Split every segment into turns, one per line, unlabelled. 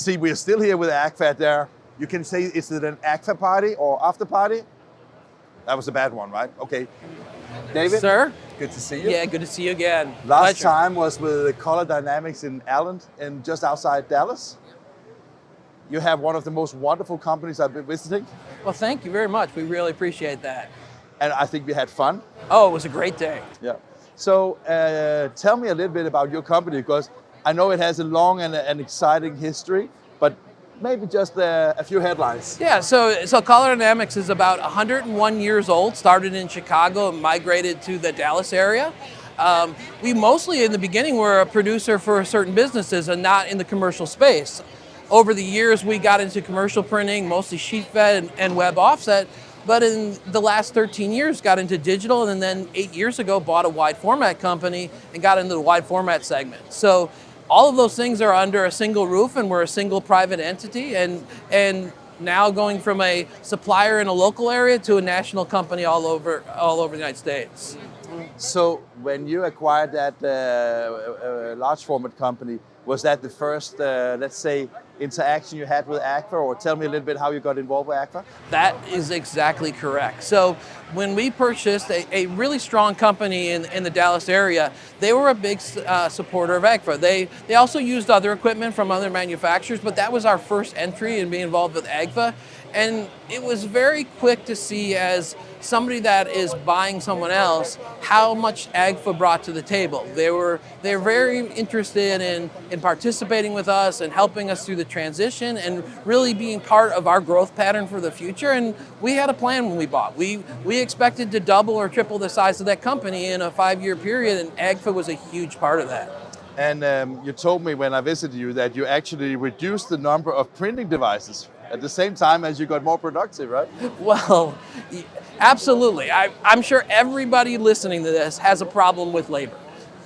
See, we're still here with AGFA there. You can say, is it an AGFA party or after party? That was a bad one, right? Okay. David?
Sir?
Good to see you.
Yeah, good to see you again.
Last
Pleasure.
time was with ColorDynamics in Allen, and just outside Dallas. You have one of the most wonderful companies I've been visiting.
Well, thank you very much. We really appreciate that.
And I think we had fun.
Oh, it was a great day.
Yeah. So tell me a little bit about your company, because I know it has a long and an exciting history, but maybe just a few headlines.
Yeah, so ColorDynamics is about 101 years old, started in Chicago and migrated to the Dallas area. We mostly, in the beginning, were a producer for certain businesses and not in the commercial space. Over the years, we got into commercial printing, mostly sheet fed and web offset, but in the last 13 years, got into digital, and then 8 years ago, bought a wide format company and got into the wide format segment. So all of those things are under a single roof, and we're a single private entity, and now going from a supplier in a local area to a national company all over the United States.
So when you acquired that large format company, was that the first, let's say, interaction you had with AGFA, or tell me a little bit how you got involved with AGFA?
That is exactly correct. So when we purchased a really strong company in the Dallas area, they were a big supporter of AGFA. They also used other equipment from other manufacturers, but that was our first entry in being involved with AGFA. And it was very quick to see, as somebody that is buying someone else, how much AGFA brought to the table. They're very interested in participating with us and helping us through the transition and really being part of our growth pattern for the future. And we had a plan when we bought. We expected to double or triple the size of that company in a 5-year period, and AGFA was a huge part of that.
And you told me when I visited you that you actually reduced the number of printing devices at the same time as you got more productive, right?
Well, absolutely. I'm sure everybody listening to this has a problem with labor.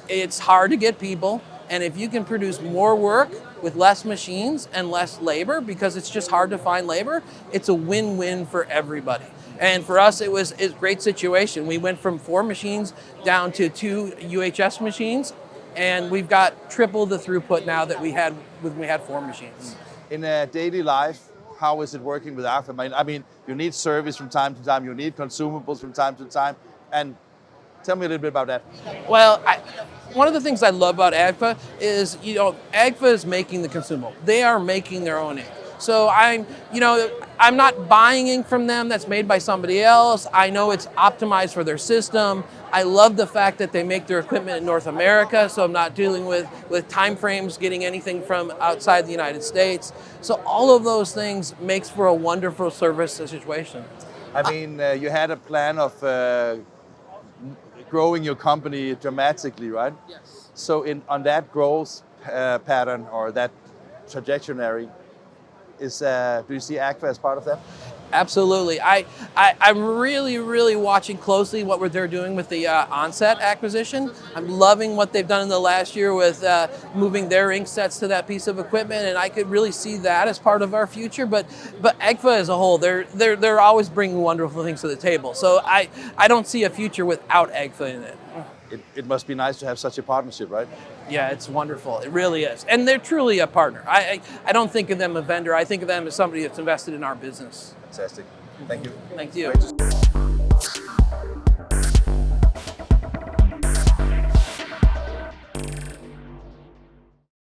It's hard to get people, and if you can produce more work with less machines and less labor, because it's just hard to find labor, it's a win-win for everybody. And for us, it's a great situation. We went from 4 machines down to 2 UHS machines, and we've got triple the throughput now that we had when we had 4 machines.
In daily life, how is it working with AGFA? I mean, you need service from time to time, you need consumables from time to time, and tell me a little bit about that.
Well, one of the things I love about AGFA is, AGFA is making the consumable. They are making their own ink. So I'm not buying ink from them that's made by somebody else. I know it's optimized for their system. I love the fact that they make their equipment in North America, so I'm not dealing with time frames getting anything from outside the United States. So all of those things makes for a wonderful service situation.
I mean, you had a plan of growing your company dramatically, right?
Yes.
So on that growth pattern or that trajectory, do you see AGFA as part of that?
Absolutely. I'm really watching closely what they're doing with the Onset acquisition. I'm loving what they've done in the last year with moving their ink sets to that piece of equipment, and I could really see that as part of our future. But AGFA as a whole, they're always bringing wonderful things to the table. So I don't see a future without AGFA in it.
It must be nice to have such a partnership, right?
Yeah, it's wonderful. It really is. And they're truly a partner. I don't think of them as a vendor. I think of them as somebody that's invested in our business.
Fantastic. Thank you.
Thank you.